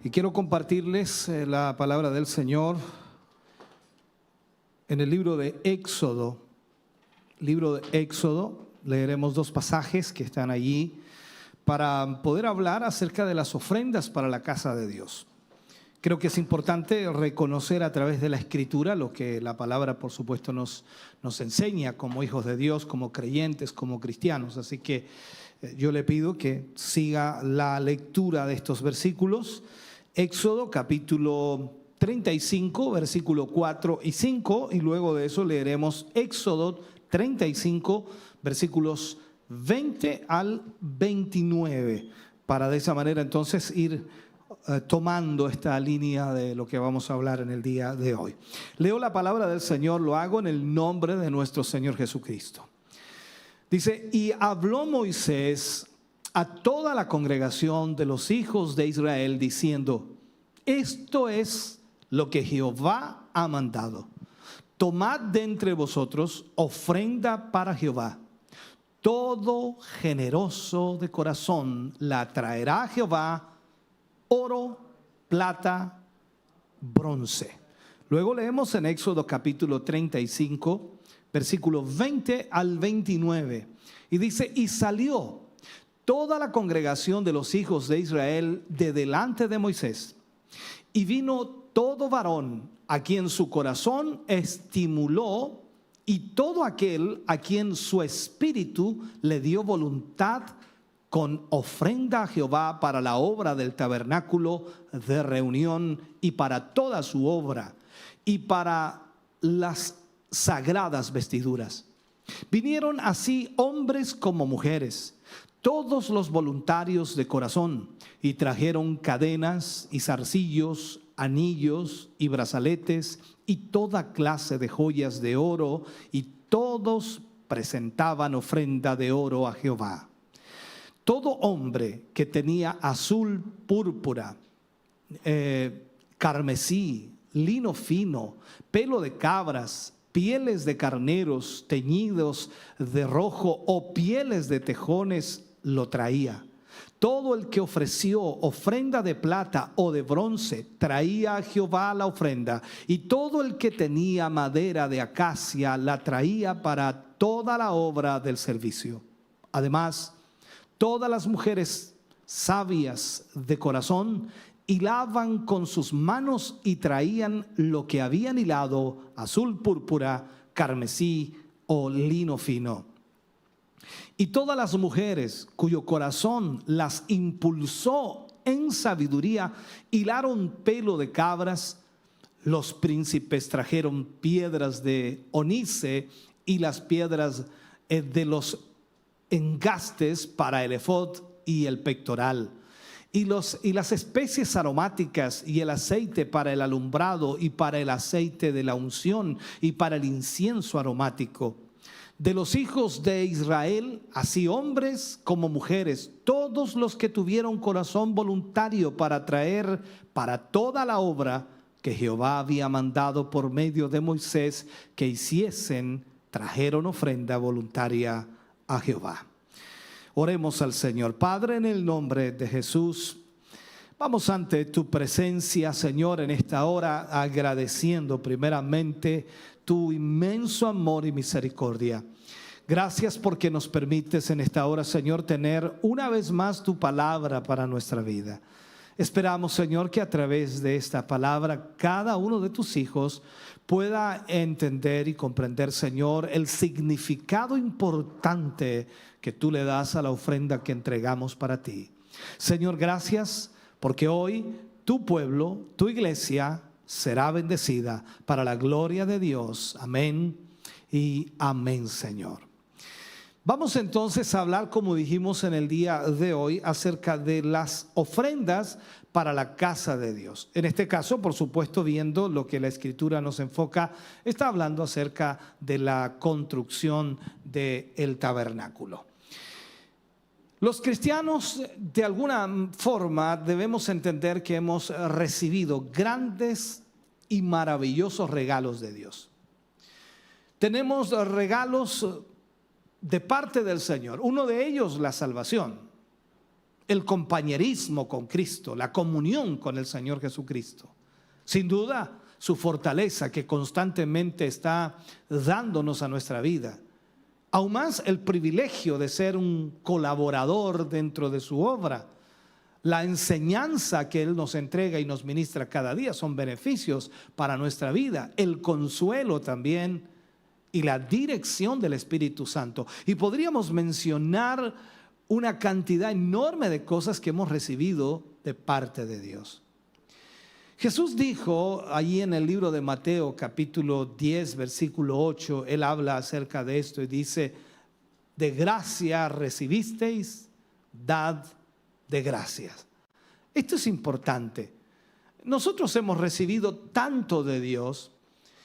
Y quiero compartirles la palabra del Señor en el libro de Éxodo. Libro de Éxodo, leeremos dos pasajes que están allí para poder hablar acerca de las ofrendas para la casa de Dios. Creo que es importante reconocer a través de la Escritura lo que la palabra, por supuesto, nos enseña como hijos de Dios, como creyentes, como cristianos. Así que yo le pido que siga la lectura de estos versículos. Éxodo capítulo 35, versículo 4 y 5, y luego de eso leeremos Éxodo 35, versículos 20 al 29, para de esa manera entonces ir tomando esta línea de lo que vamos a hablar en el día de hoy. Leo la palabra del Señor, lo hago en el nombre de nuestro Señor Jesucristo. Dice: y habló Moisés a toda la congregación de los hijos de Israel diciendo: esto es lo que Jehová ha mandado. Tomad de entre vosotros ofrenda para Jehová. Todo generoso de corazón la traerá a Jehová: oro, plata, bronce. Luego leemos en Éxodo capítulo 35, versículos 20 al 29. Y dice: y salió toda la congregación de los hijos de Israel de delante de Moisés. Y vino todo varón a quien su corazón estimuló, y todo aquel a quien su espíritu le dio voluntad, con ofrenda a Jehová para la obra del tabernáculo de reunión y para toda su obra y para las sagradas vestiduras. Vinieron así hombres como mujeres, todos los voluntarios de corazón, y trajeron cadenas y zarcillos, anillos y brazaletes y toda clase de joyas de oro, y todos presentaban ofrenda de oro a Jehová. Todo hombre que tenía azul, púrpura, carmesí, lino fino, pelo de cabras, pieles de carneros teñidos de rojo o pieles de tejones lo traía. Todo el que ofreció ofrenda de plata o de bronce traía a Jehová la ofrenda, y todo el que tenía madera de acacia la traía para toda la obra del servicio. Además, todas las mujeres sabias de corazón hilaban con sus manos y traían lo que habían hilado: azul, púrpura, carmesí o lino fino. Y todas las mujeres cuyo corazón las impulsó en sabiduría hilaron pelo de cabras. Los príncipes trajeron piedras de onice y las piedras de los engastes para el efod y el pectoral, y las especies aromáticas y el aceite para el alumbrado y para el aceite de la unción y para el incienso aromático. De los hijos de Israel, así hombres como mujeres, todos los que tuvieron corazón voluntario para traer para toda la obra que Jehová había mandado por medio de Moisés que hiciesen, trajeron ofrenda voluntaria a Jehová. Oremos al Señor. Padre, en el nombre de Jesús, vamos ante tu presencia, Señor, en esta hora, agradeciendo primeramente tu inmenso amor y misericordia. Gracias porque nos permites en esta hora, Señor, tener una vez más tu palabra para nuestra vida. Esperamos, Señor, que a través de esta palabra cada uno de tus hijos pueda entender y comprender, Señor, el significado importante que tú le das a la ofrenda que entregamos para ti. Señor, gracias porque hoy tu pueblo, tu iglesia, será bendecida para la gloria de Dios. Amén y amén, Señor. Vamos entonces a hablar, como dijimos en el día de hoy, acerca de las ofrendas para la casa de Dios. En este caso, por supuesto, viendo lo que la Escritura nos enfoca, está hablando acerca de la construcción del tabernáculo. Los cristianos, de alguna forma, debemos entender que hemos recibido grandes y maravillosos regalos de Dios. Tenemos regalos de parte del Señor. Uno de ellos, la salvación. el compañerismo con Cristo, la comunión con el Señor Jesucristo. Sin duda, su fortaleza que constantemente está dándonos a nuestra vida. Aún más el privilegio de ser un colaborador dentro de su obra. La enseñanza que Él nos entrega y nos ministra cada día son beneficios para nuestra vida. El consuelo también y la dirección del Espíritu Santo. Y podríamos mencionar una cantidad enorme de cosas que hemos recibido de parte de Dios. Jesús dijo allí en el libro de Mateo capítulo 10 versículo 8, Él habla acerca de esto y dice: de gracia recibisteis, dad de gracias. Esto es importante. Nosotros hemos recibido tanto de Dios,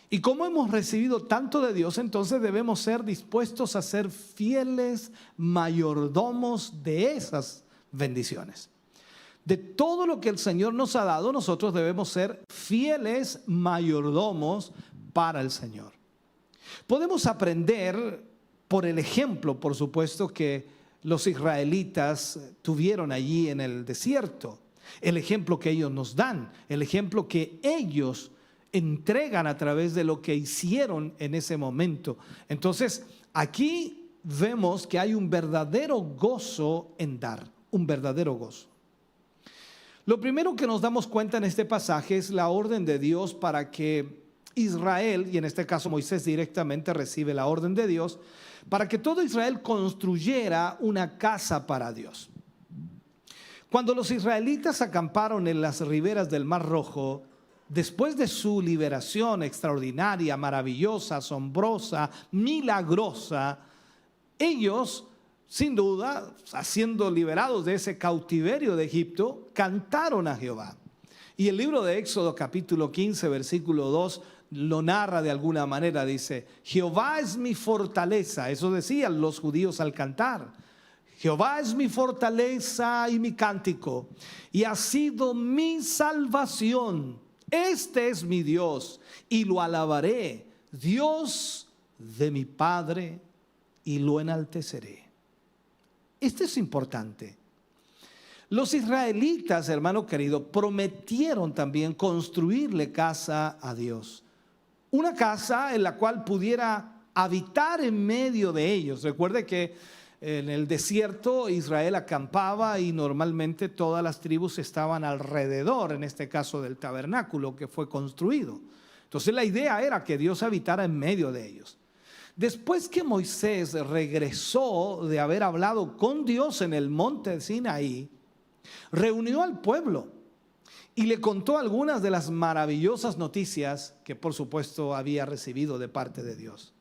y como hemos recibido tanto de Dios, entonces debemos ser dispuestos a ser fieles mayordomos de esas bendiciones. De todo lo que el Señor nos ha dado, nosotros debemos ser fieles mayordomos para el Señor. Podemos aprender por el ejemplo, por supuesto, que los israelitas tuvieron allí en el desierto. El ejemplo que ellos nos dan, el ejemplo que ellos entregan a través de lo que hicieron en ese momento. Entonces, aquí vemos que hay un verdadero gozo en dar, un verdadero gozo. Lo primero que nos damos cuenta en este pasaje es la orden de Dios para que Israel, y en este caso Moisés directamente recibe la orden de Dios, para que todo Israel construyera una casa para Dios. Cuando los israelitas acamparon en las riberas del Mar Rojo, después de su liberación extraordinaria, maravillosa, asombrosa, milagrosa, ellos, sin duda, siendo liberados de ese cautiverio de Egipto, cantaron a Jehová. Y el libro de Éxodo capítulo 15 versículo 2 lo narra de alguna manera, dice: Jehová es mi fortaleza. Eso decían los judíos al cantar. Jehová es mi fortaleza y mi cántico, y ha sido mi salvación. Este es mi Dios, y lo alabaré, Dios de mi Padre, y lo enalteceré. Esto es importante. Los israelitas, hermano querido, prometieron también construirle casa a Dios. Una casa en la cual pudiera habitar en medio de ellos. Recuerde que en el desierto Israel acampaba y normalmente todas las tribus estaban alrededor, en este caso del tabernáculo que fue construido. Entonces la idea era que Dios habitara en medio de ellos. Después que Moisés regresó de haber hablado con Dios en el monte Sinaí, reunió al pueblo y le contó algunas de las maravillosas noticias que por supuesto había recibido de parte de Dios.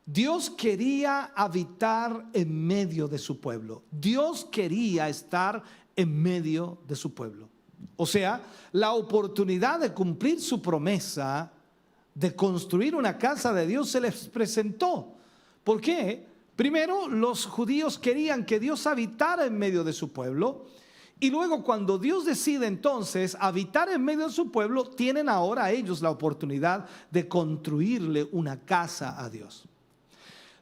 Dios quería habitar en medio de su pueblo. Dios quería estar en medio de su pueblo. O sea, la oportunidad de cumplir su promesa de construir una casa de Dios se les presentó. ¿Por qué? Primero, los judíos querían que Dios habitara en medio de su pueblo. Y luego, cuando Dios decide entonces habitar en medio de su pueblo, tienen ahora ellos la oportunidad de construirle una casa a Dios.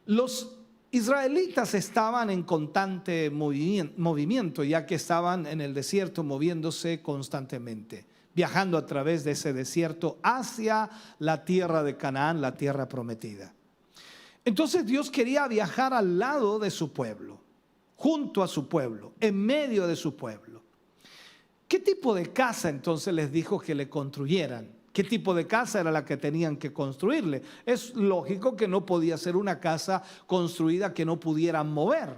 Los israelitas estaban en constante movimiento, ya que estaban en el desierto moviéndose constantemente, viajando a través de ese desierto hacia la tierra de Canaán, la tierra prometida. Entonces Dios quería viajar al lado de su pueblo, junto a su pueblo, en medio de su pueblo. ¿Qué tipo de casa entonces les dijo que le construyeran? ¿Qué tipo de casa era la que tenían que construirle? Es lógico que no podía ser una casa construida que no pudieran mover.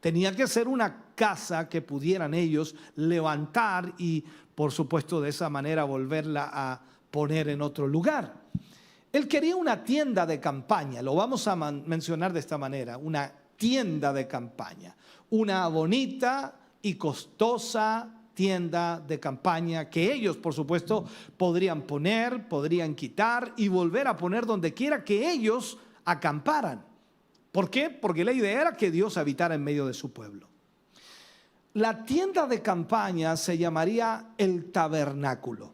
Tenía que ser una casa que pudieran ellos levantar y, por supuesto, de esa manera volverla a poner en otro lugar. Él quería una tienda de campaña, lo vamos a mencionar de esta manera, una tienda de campaña, una bonita y costosa tienda de campaña que ellos, por supuesto, podrían poner, podrían quitar y volver a poner donde quiera que ellos acamparan. ¿Por qué? Porque la idea era que Dios habitara en medio de su pueblo. La tienda de campaña se llamaría el tabernáculo.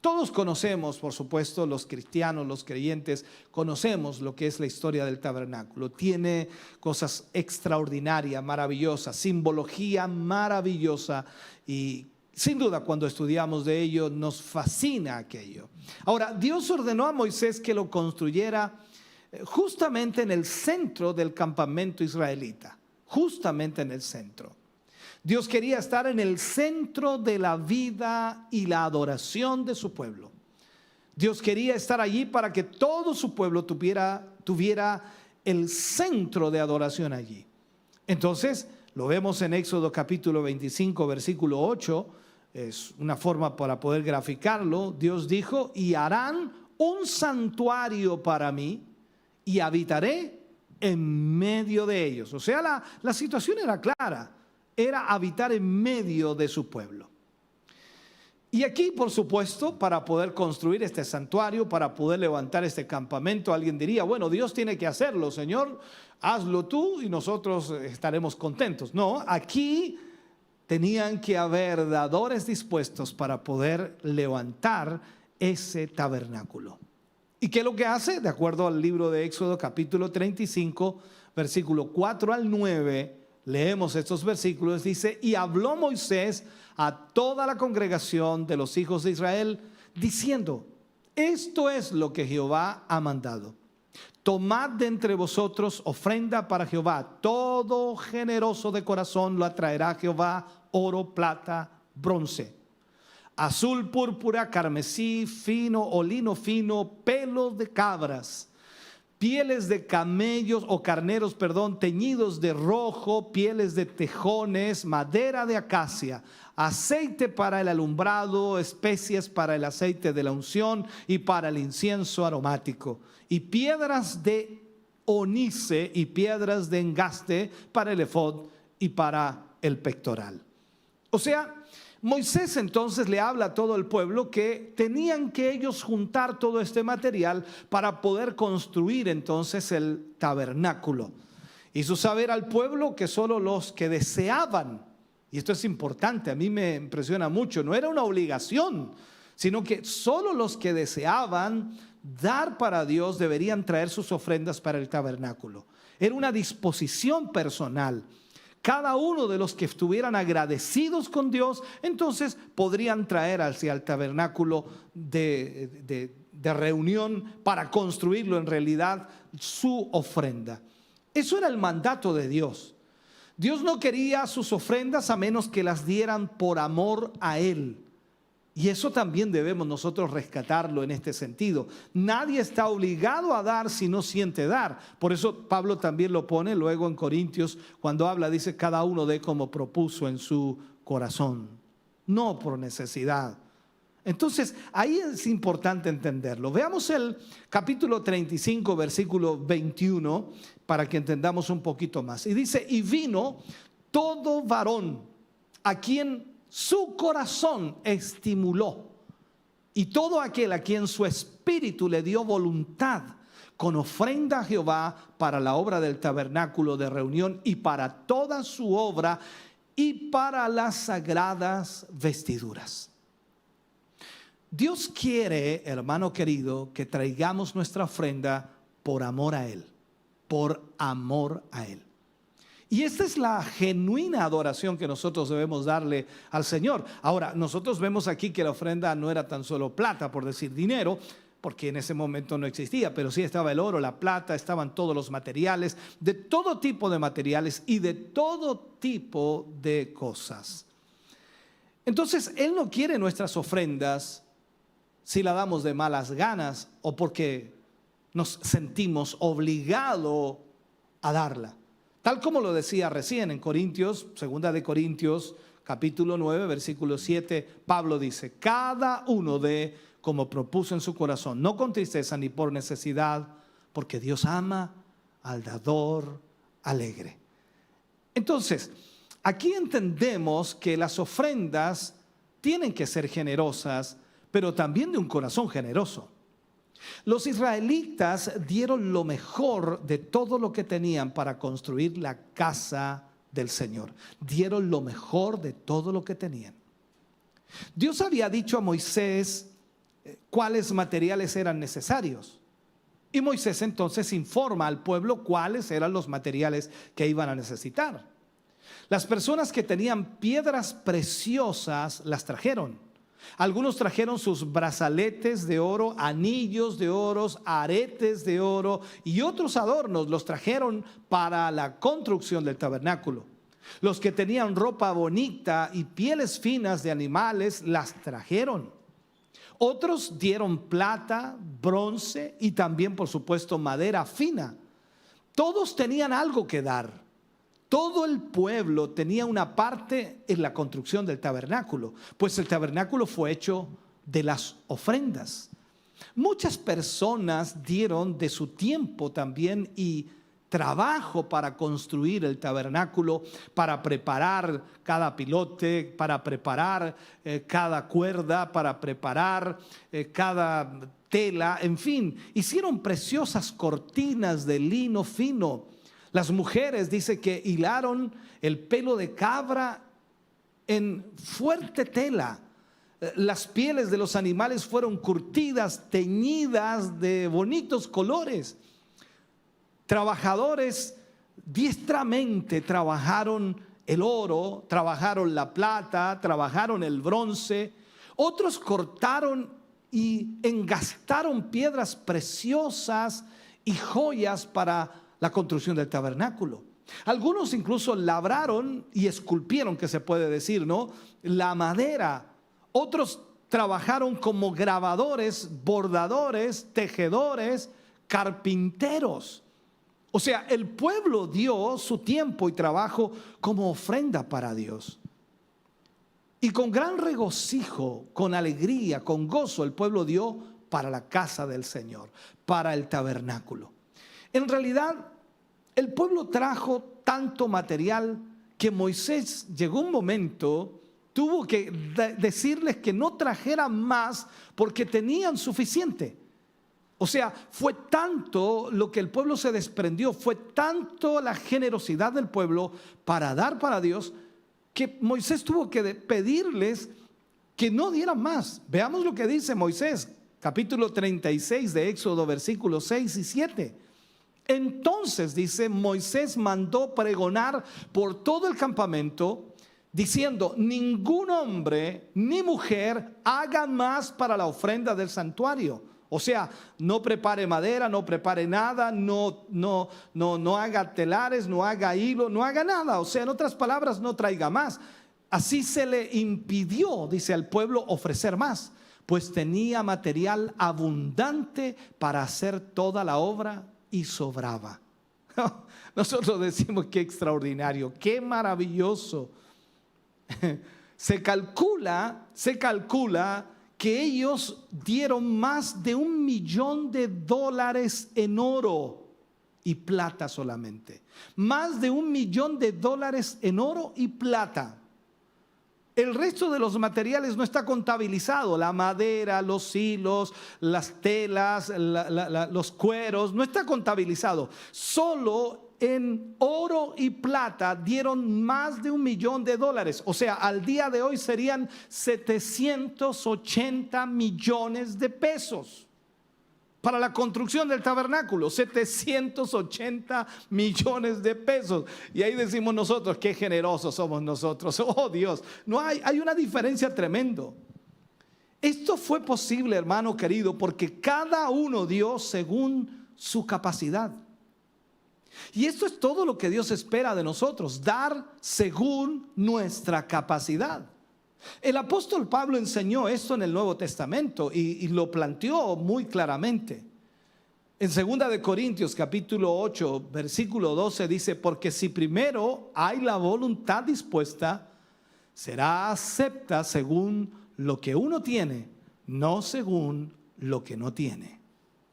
Todos conocemos, por supuesto, los cristianos, los creyentes, conocemos lo que es la historia del tabernáculo. Tiene cosas extraordinarias, maravillosas, simbología maravillosa y sin duda cuando estudiamos de ello nos fascina aquello. Ahora, Dios ordenó a Moisés que lo construyera justamente en el centro del campamento israelita, justamente en el centro. Dios quería estar en el centro de la vida y la adoración de su pueblo. Dios quería estar allí para que todo su pueblo tuviera el centro de adoración allí. Entonces, lo vemos en Éxodo capítulo 25, versículo 8, es una forma para poder graficarlo. Dios dijo, y harán un santuario para mí y habitaré en medio de ellos. O sea, la situación era clara. Era habitar en medio de su pueblo. Y aquí, por supuesto, para poder construir este santuario, para poder levantar este campamento, alguien diría, bueno, Dios tiene que hacerlo, Señor, hazlo tú y nosotros estaremos contentos. No, aquí tenían que haber dadores dispuestos para poder levantar ese tabernáculo. ¿Y qué es lo que hace? De acuerdo al libro de Éxodo, capítulo 35, versículo 4 al 9, leemos estos versículos, dice, y habló Moisés a toda la congregación de los hijos de Israel, diciendo, esto es lo que Jehová ha mandado. Tomad de entre vosotros ofrenda para Jehová, todo generoso de corazón lo atraerá a Jehová, oro, plata, bronce, azul, púrpura, carmesí, fino o lino fino, pelos de cabras, pieles de camellos o carneros, teñidos de rojo, pieles de tejones, madera de acacia, aceite para el alumbrado, especias para el aceite de la unción y para el incienso aromático, y piedras de onice y piedras de engaste para el efod y para el pectoral. O sea, Moisés entonces le habla a todo el pueblo que tenían que ellos juntar todo este material para poder construir entonces el tabernáculo. Hizo saber al pueblo que solo los que deseaban, y esto es importante, a mí me impresiona mucho, no era una obligación, sino que solo los que deseaban dar para Dios deberían traer sus ofrendas para el tabernáculo. Era una disposición personal. Cada uno de los que estuvieran agradecidos con Dios, entonces podrían traer hacia el tabernáculo de reunión para construirlo en realidad su ofrenda. Eso era el mandato de Dios. Dios no quería sus ofrendas a menos que las dieran por amor a Él. Y eso también debemos nosotros rescatarlo en este sentido. Nadie está obligado a dar si no siente dar. Por eso Pablo también lo pone luego en Corintios cuando habla, dice, cada uno dé como propuso en su corazón, no por necesidad. Entonces, ahí es importante entenderlo. Veamos el capítulo 35, versículo 21, para que entendamos un poquito más. Y dice, y vino todo varón a quien su corazón estimuló, y todo aquel a quien su espíritu le dio voluntad, con ofrenda a Jehová para la obra del tabernáculo de reunión y para toda su obra y para las sagradas vestiduras. Dios quiere, hermano querido, que traigamos nuestra ofrenda por amor a Él, por amor a Él. Y esta es la genuina adoración que nosotros debemos darle al Señor. Ahora, nosotros vemos aquí que la ofrenda no era tan solo plata, por decir dinero, porque en ese momento no existía, pero sí estaba el oro, la plata, estaban todos los materiales, de todo tipo de materiales y de todo tipo de cosas. Entonces, Él no quiere nuestras ofrendas si la damos de malas ganas o porque nos sentimos obligados a darla. Tal como lo decía recién en Corintios, segunda de Corintios, capítulo 9, versículo 7, Pablo dice, cada uno dé como propuso en su corazón, no con tristeza ni por necesidad, porque Dios ama al dador alegre. Entonces, aquí entendemos que las ofrendas tienen que ser generosas, pero también de un corazón generoso. Los israelitas dieron lo mejor de todo lo que tenían para construir la casa del Señor. Dieron lo mejor de todo lo que tenían. Dios había dicho a Moisés cuáles materiales eran necesarios. Y Moisés entonces informa al pueblo cuáles eran los materiales que iban a necesitar. Las personas que tenían piedras preciosas las trajeron. Algunos trajeron sus brazaletes de oro, anillos de oro, aretes de oro y otros adornos los trajeron para la construcción del tabernáculo. Los que tenían ropa bonita y pieles finas de animales las trajeron. Otros dieron plata, bronce y también, por supuesto, madera fina. Todos tenían algo que dar. Todo el pueblo tenía una parte en la construcción del tabernáculo, pues el tabernáculo fue hecho de las ofrendas. Muchas personas dieron de su tiempo también y trabajo para construir el tabernáculo, para preparar cada pilote, para preparar cada cuerda, para preparar cada tela, en fin, hicieron preciosas cortinas de lino fino. Las mujeres dice que hilaron el pelo de cabra en fuerte tela. Las pieles de los animales fueron curtidas, teñidas de bonitos colores. Trabajadores diestramente trabajaron el oro, trabajaron la plata, trabajaron el bronce. Otros cortaron y engastaron piedras preciosas y joyas para la construcción del tabernáculo. Algunos incluso labraron y esculpieron, que se puede decir, ¿no?, la madera. Otros trabajaron como grabadores, bordadores, tejedores, carpinteros. O sea, el pueblo dio su tiempo y trabajo como ofrenda para Dios. Y con gran regocijo, con alegría, con gozo, el pueblo dio para la casa del Señor, para el tabernáculo. En realidad, el pueblo trajo tanto material que Moisés llegó un momento, tuvo que decirles que no trajeran más porque tenían suficiente. O sea, fue tanto lo que el pueblo se desprendió, fue tanto la generosidad del pueblo para dar para Dios, que Moisés tuvo que pedirles que no dieran más. Veamos lo que dice Moisés, capítulo 36 de Éxodo, versículos 6 y 7. Entonces, dice, Moisés mandó pregonar por todo el campamento, diciendo: ningún hombre ni mujer haga más para la ofrenda del santuario. O sea, no prepare madera, no prepare nada, no haga telares, no haga hilo, no haga nada. O sea, en otras palabras, no traiga más. Así se le impidió, dice, al pueblo ofrecer más, pues tenía material abundante para hacer toda la obra y sobraba. Nosotros decimos: qué extraordinario, qué maravilloso. Se calcula que ellos dieron más de $1.000.000 en oro y plata solamente. Más de $1.000.000 en oro y plata. El resto de los materiales no está contabilizado. La madera, los hilos, las telas, los cueros, no está contabilizado. Solo en oro y plata dieron más de $1.000.000. O sea, al día de hoy serían 780 millones de pesos para la construcción del tabernáculo. 780 millones de pesos. Y ahí decimos nosotros: qué generosos somos nosotros. Oh Dios, no hay una diferencia tremenda. Esto fue posible, hermano querido, porque cada uno dio según su capacidad. Y esto es todo lo que Dios espera de nosotros: dar según nuestra capacidad. El apóstol Pablo enseñó esto en el Nuevo Testamento y lo planteó muy claramente. En 2 de Corintios capítulo 8 versículo 12 dice: porque si primero hay la voluntad dispuesta, será acepta según lo que uno tiene, no según lo que no tiene.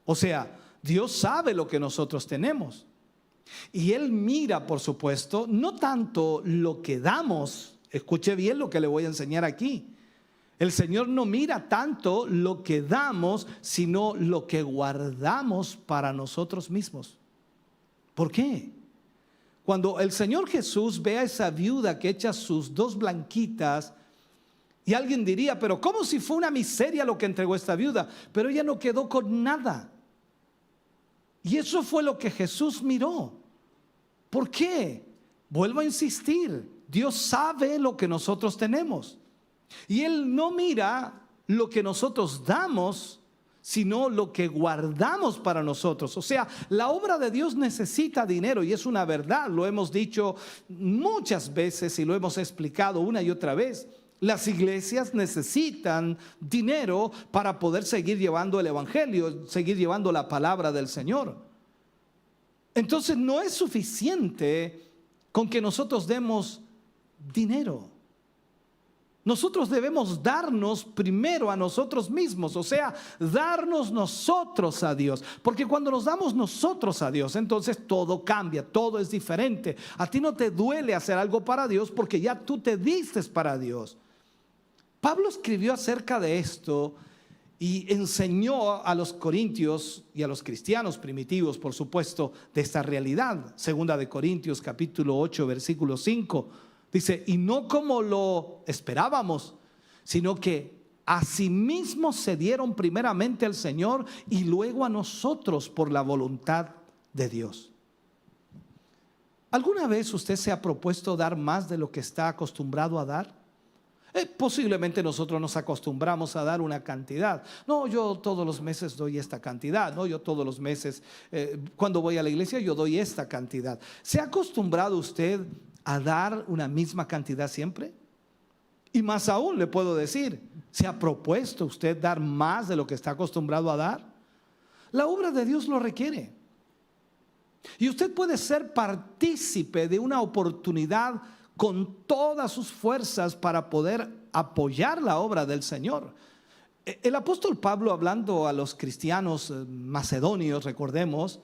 O sea, Dios sabe lo que nosotros tenemos. Y Él mira, por supuesto, no tanto lo que damos. Escuche bien lo que le voy a enseñar aquí. El Señor no mira tanto lo que damos, sino lo que guardamos para nosotros mismos. ¿Por qué? Cuando el Señor Jesús ve a esa viuda que echa sus 2 blanquitas Y alguien diría, pero ¿cómo si fue una miseria lo que entregó esta viuda? Pero ella no quedó con nada. Y eso fue lo que Jesús miró. ¿Por qué? Vuelvo a insistir, Dios sabe lo que nosotros tenemos. Y Él no mira lo que nosotros damos, sino lo que guardamos para nosotros. O sea, la obra de Dios necesita dinero y es una verdad. Lo hemos dicho muchas veces y lo hemos explicado una y otra vez. Las iglesias necesitan dinero para poder seguir llevando el evangelio, seguir llevando la palabra del Señor. Entonces no es suficiente con que nosotros demos dinero. Nosotros debemos darnos primero a nosotros mismos, o sea, darnos nosotros a Dios. Porque cuando nos damos nosotros a Dios, entonces todo cambia, todo es diferente. A ti no te duele hacer algo para Dios porque ya tú te diste para Dios. Pablo escribió acerca de esto y enseñó a los corintios y a los cristianos primitivos, por supuesto, de esta realidad. Segunda de Corintios capítulo 8, versículo 5. Dice, y no como lo esperábamos, sino que asimismo se dieron primeramente al Señor y luego a nosotros por la voluntad de Dios. ¿Alguna vez usted se ha propuesto dar más de lo que está acostumbrado a dar? Posiblemente nosotros nos acostumbramos a dar una cantidad. No, yo todos los meses doy esta cantidad. No, yo todos los meses, cuando voy a la iglesia, yo doy esta cantidad. ¿Se ha acostumbrado usted a dar una misma cantidad siempre? Y más aún le puedo decir, ¿se ha propuesto usted dar más de lo que está acostumbrado a dar? La obra de Dios lo requiere. Y usted puede ser partícipe de una oportunidad con todas sus fuerzas para poder apoyar la obra del Señor. El apóstol Pablo, hablando a los cristianos macedonios, recordemos,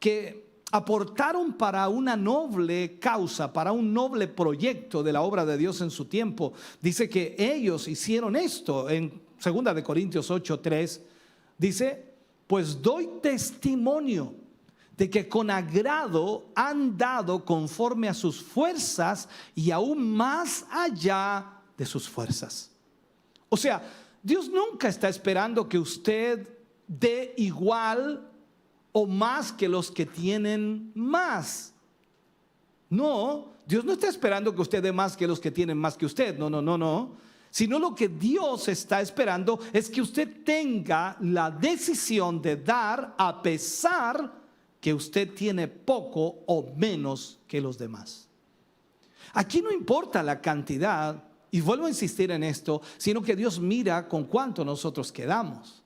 que aportaron para una noble causa, para un noble proyecto de la obra de Dios en su tiempo. Dice que ellos hicieron esto en 2 de Corintios 8:3. Dice, pues doy testimonio de que con agrado han dado conforme a sus fuerzas y aún más allá de sus fuerzas. O sea, Dios nunca está esperando que usted dé igual o más que los que tienen más. No, Dios no está esperando que usted dé más que los que tienen más que usted. No. Sino lo que Dios está esperando es que usted tenga la decisión de dar a pesar que usted tiene poco o menos que los demás. Aquí no importa la cantidad, y vuelvo a insistir en esto, sino que Dios mira con cuánto nosotros quedamos.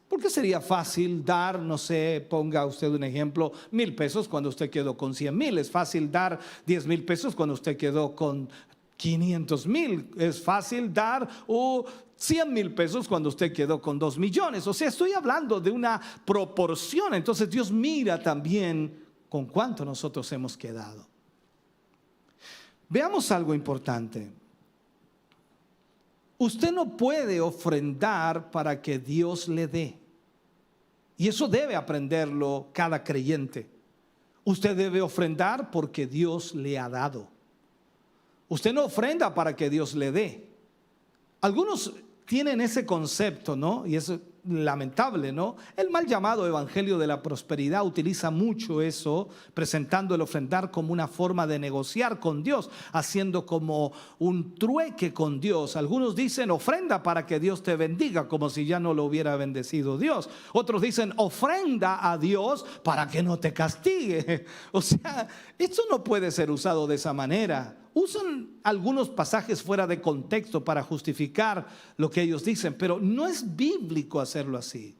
Porque sería fácil dar, no sé, ponga usted un ejemplo, 1,000 pesos cuando usted quedó con 100,000. Es fácil dar 10,000 pesos cuando usted quedó con 500,000. Es fácil dar 100,000 pesos cuando usted quedó con 2 millones. O sea, estoy hablando de una proporción. Entonces Dios mira también con cuánto nosotros hemos quedado. Veamos algo importante. Usted no puede ofrendar para que Dios le dé. Y eso debe aprenderlo cada creyente. Usted debe ofrendar porque Dios le ha dado. Usted no ofrenda para que Dios le dé. Algunos tienen ese concepto, ¿no? Y es lamentable, ¿no? El mal llamado evangelio de la prosperidad utiliza mucho eso, presentando el ofrendar como una forma de negociar con Dios, haciendo como un trueque con Dios. Algunos dicen ofrenda para que Dios te bendiga, como si ya no lo hubiera bendecido Dios. Otros dicen ofrenda a Dios para que no te castigue. O sea, esto no puede ser usado de esa manera. Usan algunos pasajes fuera de contexto para justificar lo que ellos dicen, pero no es bíblico hacerlo así.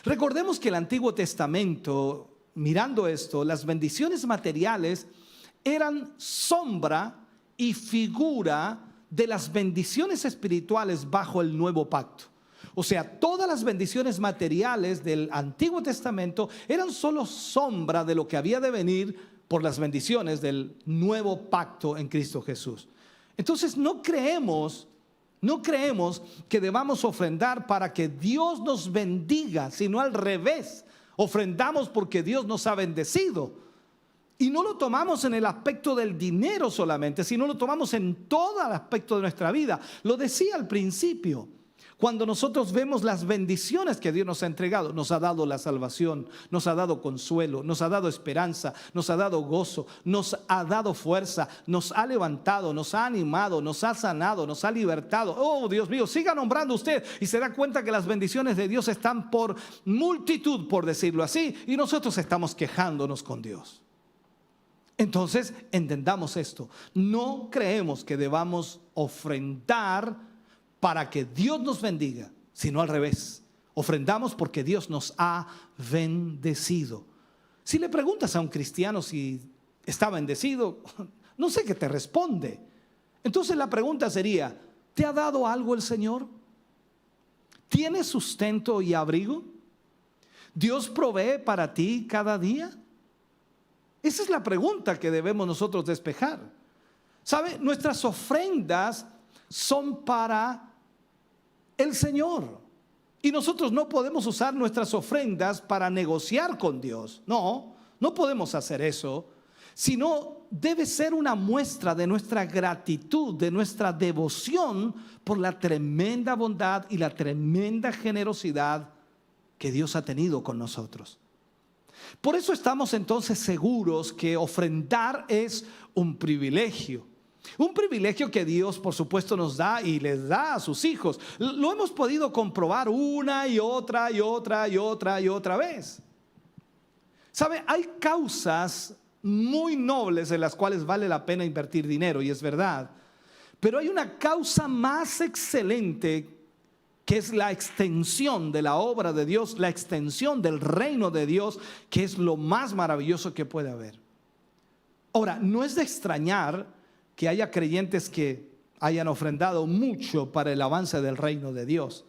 Recordemos que el Antiguo Testamento, mirando esto, las bendiciones materiales eran sombra y figura de las bendiciones espirituales bajo el nuevo pacto. O sea, todas las bendiciones materiales del Antiguo Testamento eran solo sombra de lo que había de venir por las bendiciones del nuevo pacto en Cristo Jesús. Entonces no creemos que debamos ofrendar para que Dios nos bendiga, sino al revés. Ofrendamos porque Dios nos ha bendecido. Y no lo tomamos en el aspecto del dinero solamente, sino lo tomamos en todo el aspecto de nuestra vida. Lo decía al principio, cuando nosotros vemos las bendiciones que Dios nos ha entregado, nos ha dado la salvación, nos ha dado consuelo, nos ha dado esperanza, nos ha dado gozo, nos ha dado fuerza, nos ha levantado, nos ha animado, nos ha sanado, nos ha libertado. Oh, Dios mío, siga nombrando usted y se da cuenta que las bendiciones de Dios están por multitud, por decirlo así, y nosotros estamos quejándonos con Dios. Entonces, entendamos esto. No creemos que debamos ofrendar para que Dios nos bendiga, sino al revés. Ofrendamos porque Dios nos ha bendecido. Si le preguntas a un cristiano si está bendecido, no sé qué te responde. Entonces la pregunta sería, ¿te ha dado algo el Señor? ¿Tienes sustento y abrigo? ¿Dios provee para ti cada día? Esa es la pregunta que debemos nosotros despejar. ¿Sabe? Nuestras ofrendas son para el Señor. Y nosotros no podemos usar nuestras ofrendas para negociar con Dios. No, no podemos hacer eso. Sino debe ser una muestra de nuestra gratitud, de nuestra devoción por la tremenda bondad y la tremenda generosidad que Dios ha tenido con nosotros. Por eso estamos entonces seguros que ofrendar es un privilegio. Un privilegio que Dios, por supuesto, nos da y les da a sus hijos. Lo hemos podido comprobar una y otra y otra y otra y otra vez. ¿Sabe? Hay causas muy nobles en las cuales vale la pena invertir dinero, y es verdad. Pero hay una causa más excelente, que es la extensión de la obra de Dios, la extensión del reino de Dios, que es lo más maravilloso que puede haber. Ahora, no es de extrañar que haya creyentes que hayan ofrendado mucho para el avance del reino de Dios.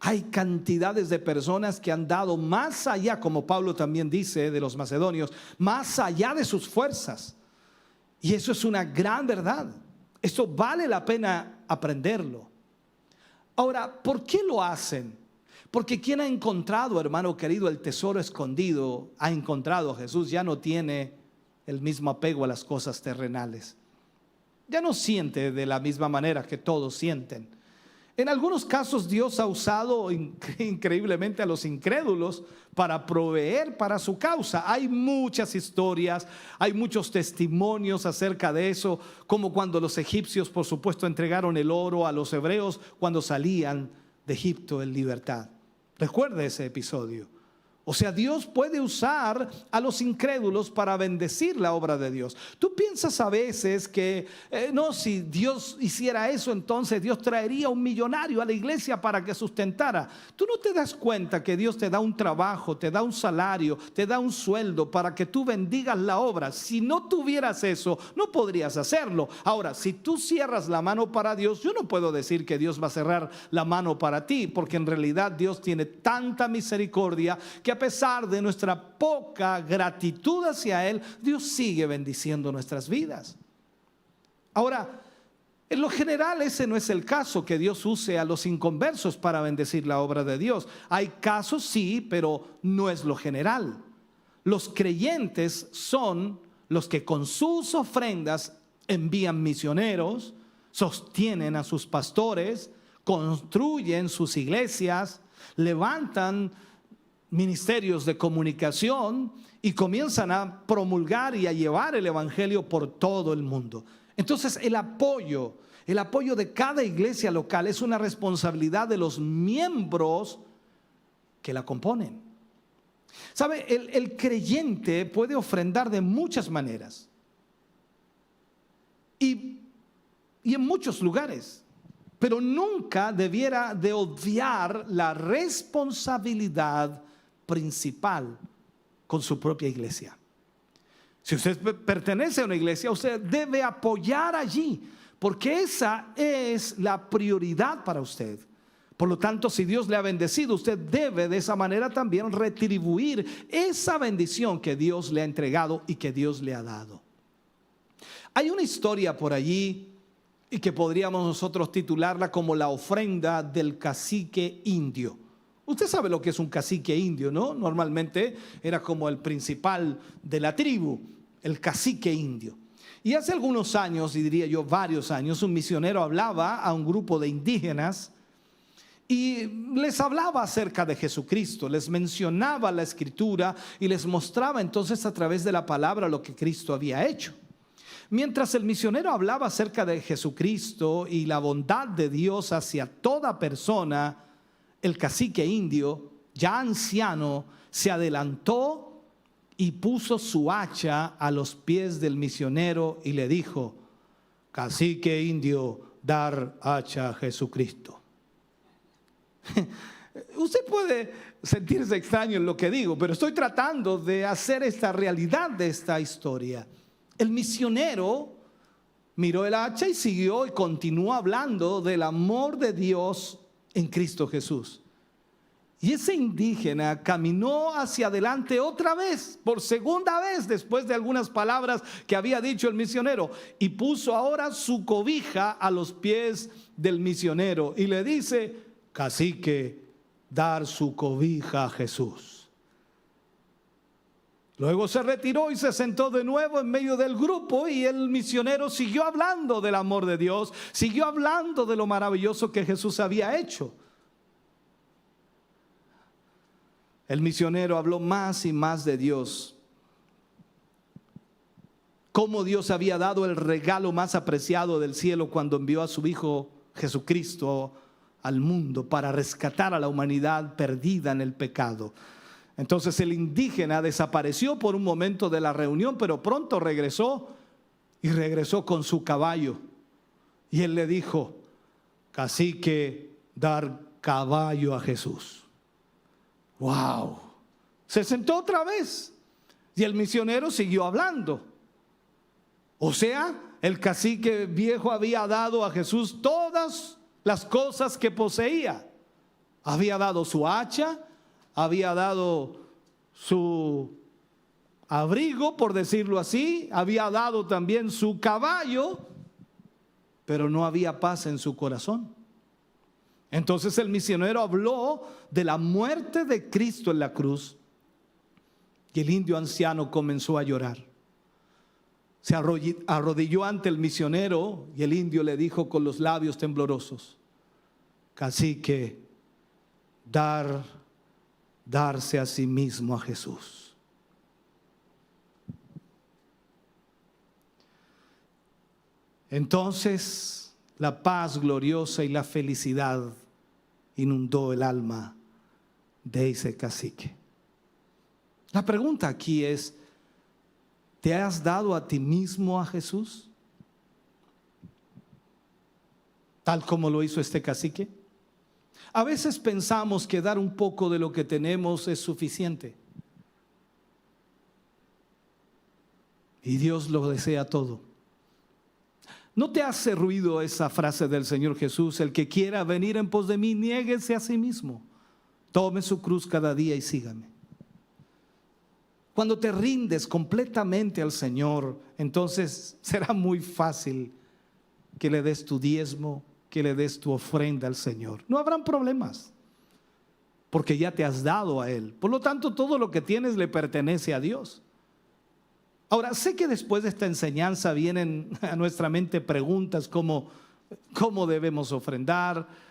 Hay cantidades de personas que han dado más allá, como Pablo también dice de los macedonios, más allá de sus fuerzas. Y eso es una gran verdad. Esto vale la pena aprenderlo. Ahora, ¿por qué lo hacen? Porque quien ha encontrado, hermano querido, el tesoro escondido, ha encontrado a Jesús, ya no tiene el mismo apego a las cosas terrenales. Ya no siente de la misma manera que todos sienten. En algunos casos Dios ha usado increíblemente a los incrédulos para proveer para su causa. Hay muchas historias, hay muchos testimonios acerca de eso, como cuando los egipcios, por supuesto, entregaron el oro a los hebreos cuando salían de Egipto en libertad. Recuerde ese episodio. O sea, Dios puede usar a los incrédulos para bendecir la obra de Dios. Tú piensas a veces que, no, si Dios hiciera eso, entonces Dios traería un millonario a la iglesia para que sustentara. Tú no te das cuenta que Dios te da un trabajo, te da un salario, te da un sueldo para que tú bendigas la obra. Si no tuvieras eso, no podrías hacerlo. Ahora, si tú cierras la mano para Dios, yo no puedo decir que Dios va a cerrar la mano para ti, porque en realidad Dios tiene tanta misericordia que a pesar de nuestra poca gratitud hacia Él, Dios sigue bendiciendo nuestras vidas. Ahora, en lo general ese no es el caso, que Dios use a los inconversos para bendecir la obra de Dios. Hay casos sí, pero no es lo general. Los creyentes son los que con sus ofrendas envían misioneros, sostienen a sus pastores, construyen sus iglesias, levantan ministerios de comunicación y comienzan a promulgar y a llevar el evangelio por todo el mundo. Entonces el apoyo de cada iglesia local es una responsabilidad de los miembros que la componen. ¿Sabe? El creyente puede ofrendar de muchas maneras y en muchos lugares, pero nunca debiera de obviar la responsabilidad principal con su propia iglesia. Si usted pertenece a una iglesia, usted debe apoyar allí, porque esa es la prioridad para usted. Por lo tanto, si Dios le ha bendecido, usted debe de esa manera también retribuir esa bendición que Dios le ha entregado y que Dios le ha dado. Hay una historia por allí y que podríamos nosotros titularla como la ofrenda del cacique indio. Usted sabe lo que es un cacique indio, ¿no? Normalmente era como el principal de la tribu. el cacique indio. Y hace algunos años, y diría yo varios años, un misionero hablaba a un grupo de indígenas y les hablaba acerca de Jesucristo, les mencionaba la Escritura y les mostraba entonces a través de la palabra lo que Cristo había hecho. Mientras el misionero hablaba acerca de Jesucristo y la bondad de Dios hacia toda persona, el cacique indio, ya anciano, se adelantó y puso su hacha a los pies del misionero y le dijo: cacique indio, dar hacha a Jesucristo. Usted puede sentirse extraño en lo que digo, pero estoy tratando de hacer esta realidad de esta historia. El misionero miró el hacha y siguió y continuó hablando del amor de Dios en Cristo Jesús. Y ese indígena caminó hacia adelante otra vez, por segunda vez, después de algunas palabras que había dicho el misionero, y puso ahora su cobija a los pies del misionero y le dice: cacique, dar su cobija a Jesús. Luego se retiró y se sentó de nuevo en medio del grupo, y el misionero siguió hablando del amor de Dios, siguió hablando de lo maravilloso que Jesús había hecho. El misionero habló más y más de Dios, cómo Dios había dado el regalo más apreciado del cielo cuando envió a su Hijo Jesucristo al mundo para rescatar a la humanidad perdida en el pecado. Entonces el indígena desapareció por un momento de la reunión, pero pronto regresó, y regresó con su caballo. Y él le dijo: cacique, dar caballo a Jesús. ¡Wow! Se sentó otra vez y el misionero siguió hablando. O sea, el cacique viejo había dado a Jesús todas las cosas que poseía. Había dado su hacha, había dado su abrigo, por decirlo así, había dado también su caballo, pero no había paz en su corazón. Entonces el misionero habló de la muerte de Cristo en la cruz, y el indio anciano comenzó a llorar. Se arrodilló ante el misionero y el indio le dijo con los labios temblorosos: cacique, darse a sí mismo a Jesús. Entonces la paz gloriosa y la felicidad inundó el alma de ese cacique. La pregunta aquí es: ¿te has dado a ti mismo a Jesús? Tal como lo hizo este cacique. A veces pensamos que dar un poco de lo que tenemos es suficiente. Y Dios lo desea todo. ¿No te hace ruido esa frase del Señor Jesús? El que quiera venir en pos de mí, niéguese a sí mismo. Tome su cruz cada día y sígame. Cuando te rindes completamente al Señor, entonces será muy fácil que le des tu diezmo, que le des tu ofrenda al Señor. No habrán problemas, porque ya te has dado a Él. Por lo tanto, todo lo que tienes le pertenece a Dios. Ahora, sé que después de esta enseñanza vienen a nuestra mente preguntas como: ¿cómo debemos ofrendar?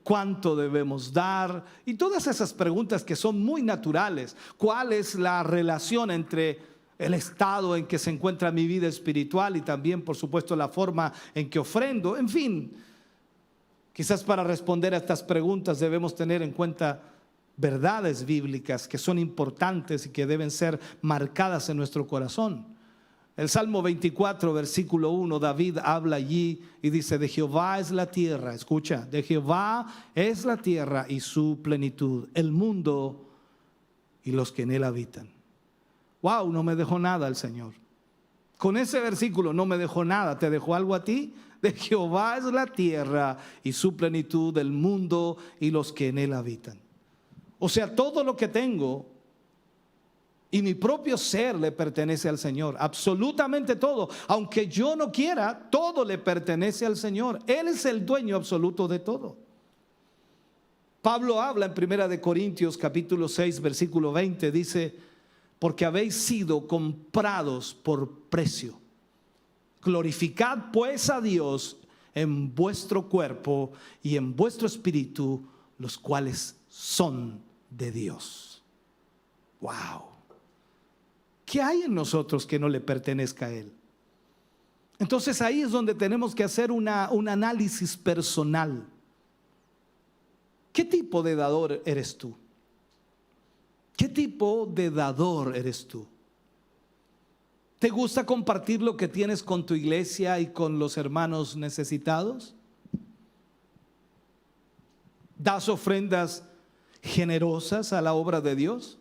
¿Cuánto debemos dar? Y todas esas preguntas que son muy naturales. ¿Cuál es la relación entre el estado en que se encuentra mi vida espiritual y también, por supuesto, la forma en que ofrendo? En fin, quizás para responder a estas preguntas debemos tener en cuenta verdades bíblicas que son importantes y que deben ser marcadas en nuestro corazón. El Salmo 24, versículo 1, David habla allí y dice: de Jehová es la tierra, escucha, de Jehová es la tierra y su plenitud, el mundo y los que en él habitan. Wow, no me dejó nada el Señor. Con ese versículo no me dejó nada. ¿Te dejó algo a ti? De Jehová es la tierra y su plenitud, el mundo y los que en él habitan. O sea, todo lo que tengo y mi propio ser le pertenece al Señor. Absolutamente todo. Aunque yo no quiera, todo le pertenece al Señor. Él es el dueño absoluto de todo. Pablo habla en 1 Corintios capítulo 6 versículo 20. Dice: porque habéis sido comprados por precio. Glorificad pues a Dios en vuestro cuerpo y en vuestro espíritu, los cuales son de Dios. Wow. ¿Qué hay en nosotros que no le pertenezca a Él? Entonces ahí es donde tenemos que hacer un análisis personal. ¿Qué tipo de dador eres tú? ¿Qué tipo de dador eres tú? ¿Te gusta compartir lo que tienes con tu iglesia y con los hermanos necesitados? ¿Das ofrendas generosas a la obra de Dios?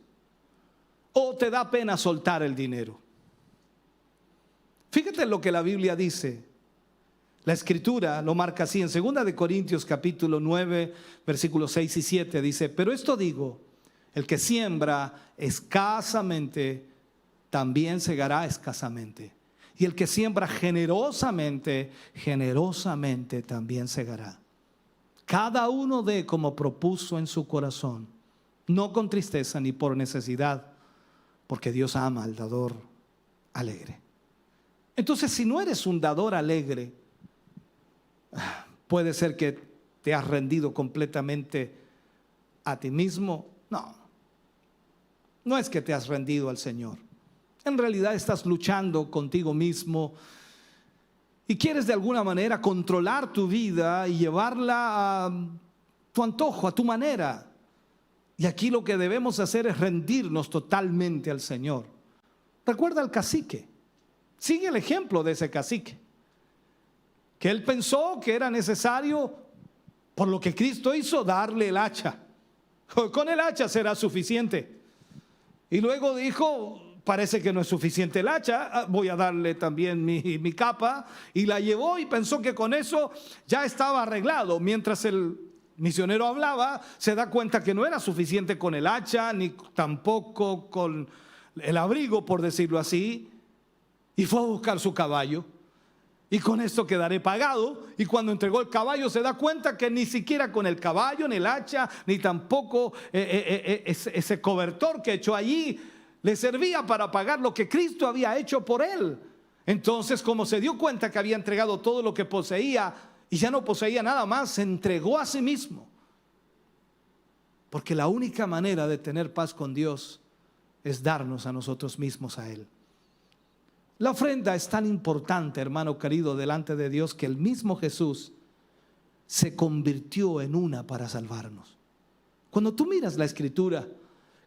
¿O te da pena soltar el dinero? Fíjate lo que la Biblia dice. La Escritura lo marca así en 2 de Corintios capítulo 9, versículos 6 y 7. Dice: pero esto digo, el que siembra escasamente, también segará escasamente. Y el que siembra generosamente, generosamente también segará. Cada uno dé como propuso en su corazón, no con tristeza ni por necesidad, porque Dios ama al dador alegre. Entonces, si no eres un dador alegre, puede ser que te has rendido completamente a ti mismo. No es que te has rendido al Señor. En realidad estás luchando contigo mismo y quieres de alguna manera controlar tu vida y llevarla a tu antojo, a tu manera. Y aquí lo que debemos hacer es rendirnos totalmente al Señor. Recuerda al cacique. Sigue el ejemplo de ese cacique, que él pensó que era necesario, por lo que Cristo hizo, darle el hacha. Con el hacha será suficiente. Y luego dijo: parece que no es suficiente el hacha, voy a darle también mi capa. Y la llevó y pensó que con eso ya estaba arreglado. Mientras el misionero hablaba, se da cuenta que no era suficiente con el hacha, ni tampoco con el abrigo, por decirlo así. Y fue a buscar su caballo. Y con esto quedaré pagado. Y cuando entregó el caballo, se da cuenta que ni siquiera con el caballo, ni el hacha, ni tampoco ese cobertor que echó allí le servía para pagar lo que Cristo había hecho por él. Entonces, como se dio cuenta que había entregado todo lo que poseía y ya no poseía nada más, se entregó a sí mismo. Porque la única manera de tener paz con Dios es darnos a nosotros mismos a Él. La ofrenda es tan importante, hermano querido, delante de Dios, que el mismo Jesús se convirtió en una para salvarnos. Cuando tú miras la Escritura,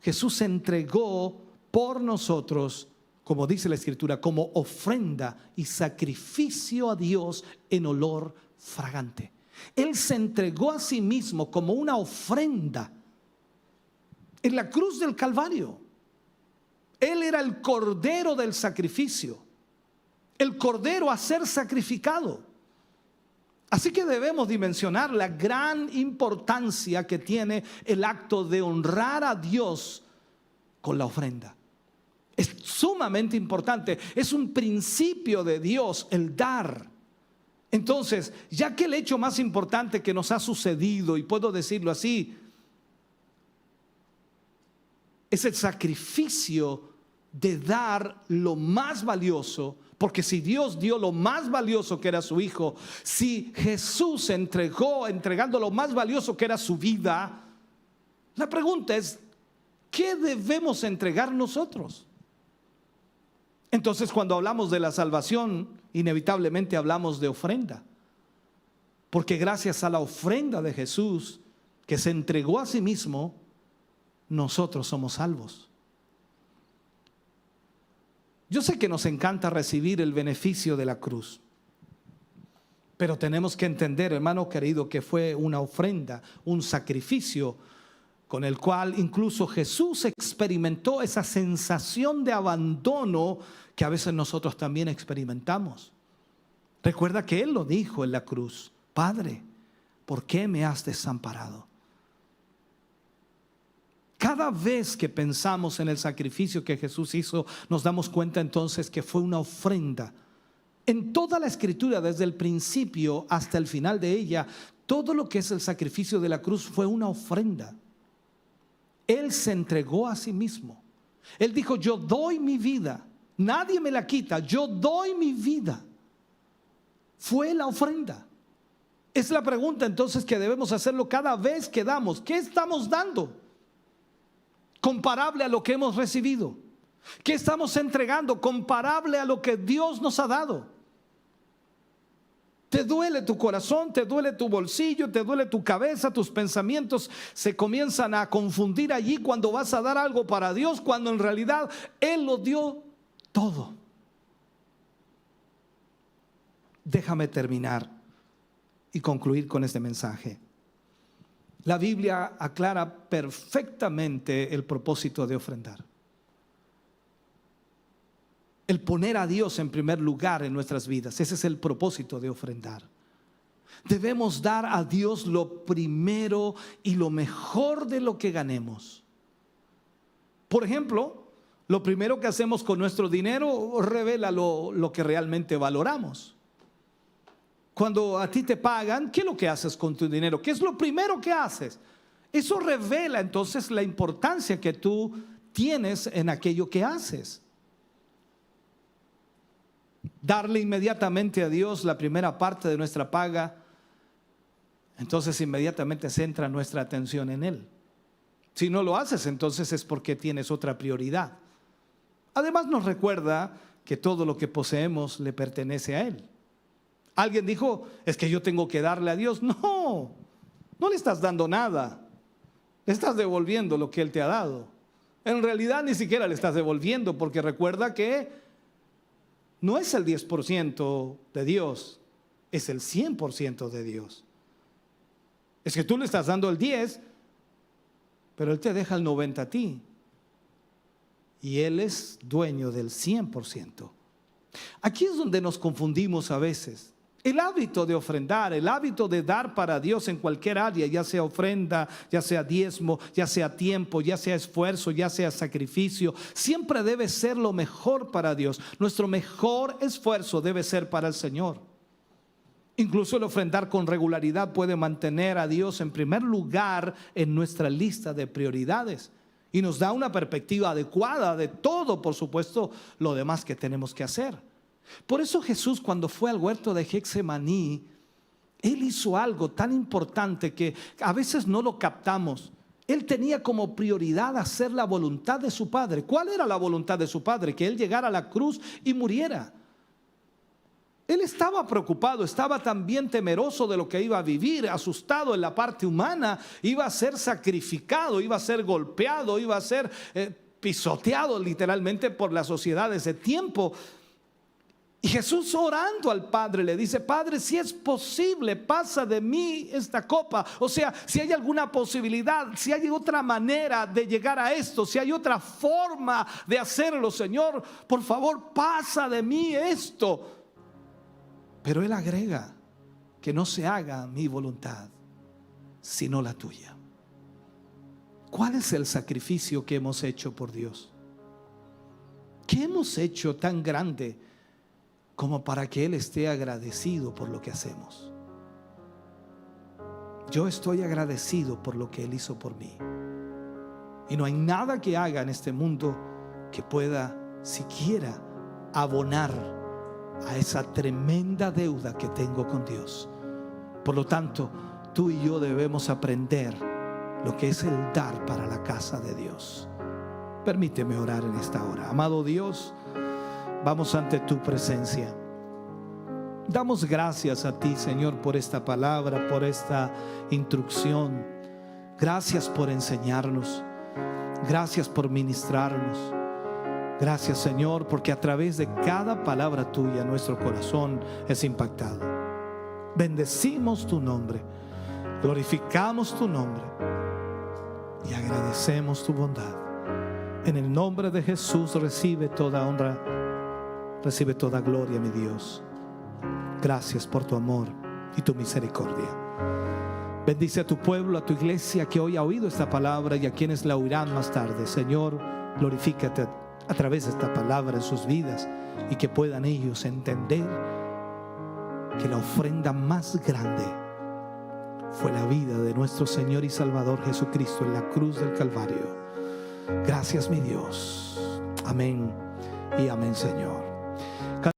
Jesús se entregó por nosotros, como dice la Escritura, como ofrenda y sacrificio a Dios en olor fragante. Él se entregó a sí mismo como una ofrenda en la cruz del Calvario. Él era el cordero del sacrificio, el cordero a ser sacrificado. Así que debemos dimensionar la gran importancia que tiene el acto de honrar a Dios con la ofrenda. Es sumamente importante, es un principio de Dios el dar. Entonces, ya que el hecho más importante que nos ha sucedido, y puedo decirlo así, es el sacrificio de dar lo más valioso, porque si Dios dio lo más valioso que era su Hijo, si Jesús se entregó entregando lo más valioso que era su vida, la pregunta es: ¿qué debemos entregar nosotros? Entonces, cuando hablamos de la salvación, inevitablemente hablamos de ofrenda, porque gracias a la ofrenda de Jesús, que se entregó a sí mismo, nosotros somos salvos. Yo sé que nos encanta recibir el beneficio de la cruz, pero tenemos que entender, hermano querido, que fue una ofrenda, un sacrificio con el cual incluso Jesús experimentó esa sensación de abandono que a veces nosotros también experimentamos. Recuerda que Él lo dijo en la cruz: Padre, ¿por qué me has desamparado? Cada vez que pensamos en el sacrificio que Jesús hizo, nos damos cuenta entonces que fue una ofrenda. En toda la Escritura, desde el principio hasta el final de ella, todo lo que es el sacrificio de la cruz fue una ofrenda. Él se entregó a sí mismo. Él dijo, yo doy mi vida, nadie me la quita, yo doy mi vida. Fue la ofrenda. Es la pregunta entonces que debemos hacerlo cada vez que damos. ¿Qué estamos dando? Comparable a lo que hemos recibido. ¿Qué estamos entregando? Comparable a lo que Dios nos ha dado. Te duele tu corazón, te duele tu bolsillo, te duele tu cabeza, tus pensamientos se comienzan a confundir allí cuando vas a dar algo para Dios, cuando en realidad Él lo dio todo. Déjame terminar y concluir con este mensaje. La Biblia aclara perfectamente el propósito de ofrendar. El poner a Dios en primer lugar en nuestras vidas. Ese es el propósito de ofrendar. Debemos dar a Dios lo primero y lo mejor de lo que ganemos. Por ejemplo, lo primero que hacemos con nuestro dinero revela lo que realmente valoramos. Cuando a ti te pagan, ¿qué es lo que haces con tu dinero? ¿Qué es lo primero que haces? Eso revela entonces la importancia que tú tienes en aquello que haces. Darle inmediatamente a Dios la primera parte de nuestra paga, entonces inmediatamente centra nuestra atención en Él. Si no lo haces, entonces es porque tienes otra prioridad. Además nos recuerda que todo lo que poseemos le pertenece a Él. Alguien dijo, es que yo tengo que darle a Dios. No, no le estás dando nada. Le estás devolviendo lo que Él te ha dado. En realidad ni siquiera le estás devolviendo, porque recuerda que no es el 10% de Dios, es el 100% de Dios. Es que tú le estás dando el 10, pero Él te deja el 90 a ti. Y Él es dueño del 100%. Aquí es donde nos confundimos a veces. El hábito de ofrendar, el hábito de dar para Dios en cualquier área, ya sea ofrenda, ya sea diezmo, ya sea tiempo, ya sea esfuerzo, ya sea sacrificio, siempre debe ser lo mejor para Dios. Nuestro mejor esfuerzo debe ser para el Señor. Incluso el ofrendar con regularidad puede mantener a Dios en primer lugar en nuestra lista de prioridades y nos da una perspectiva adecuada de todo, por supuesto, lo demás que tenemos que hacer. Por eso Jesús, cuando fue al huerto de Getsemaní, Él hizo algo tan importante que a veces no lo captamos. Él tenía como prioridad hacer la voluntad de su Padre. ¿Cuál era la voluntad de su Padre? Que Él llegara a la cruz y muriera. Él estaba preocupado, estaba también temeroso de lo que iba a vivir, asustado en la parte humana. Iba a ser sacrificado, iba a ser golpeado, iba a ser pisoteado literalmente por la sociedad de ese tiempo. Y Jesús, orando al Padre, le dice: Padre, si es posible, pasa de mí esta copa. O sea, si hay alguna posibilidad, si hay otra manera de llegar a esto, si hay otra forma de hacerlo, Señor, por favor, pasa de mí esto. Pero Él agrega: que no se haga mi voluntad, sino la tuya. ¿Cuál es el sacrificio que hemos hecho por Dios? ¿Qué hemos hecho tan grande como para que Él esté agradecido por lo que hacemos? Yo estoy agradecido por lo que Él hizo por mí. Y no hay nada que haga en este mundo que pueda siquiera abonar a esa tremenda deuda que tengo con Dios. Por lo tanto, tú y yo debemos aprender lo que es el dar para la casa de Dios. Permíteme orar en esta hora. Amado Dios, vamos ante tu presencia. Damos gracias a ti, Señor, por esta palabra, por esta instrucción. Gracias por enseñarnos. Gracias por ministrarnos. Gracias, Señor, porque a través de cada palabra tuya nuestro corazón es impactado. Bendecimos tu nombre, glorificamos tu nombre y agradecemos tu bondad. En el nombre de Jesús recibe toda honra, recibe toda gloria, mi Dios. Gracias por tu amor y tu misericordia. Bendice a tu pueblo, a tu iglesia que hoy ha oído esta palabra y a quienes la oirán más tarde. Señor, glorifícate a través de esta palabra en sus vidas y que puedan ellos entender que la ofrenda más grande fue la vida de nuestro Señor y Salvador Jesucristo en la cruz del Calvario. Gracias, mi Dios. Amén y amén, Señor.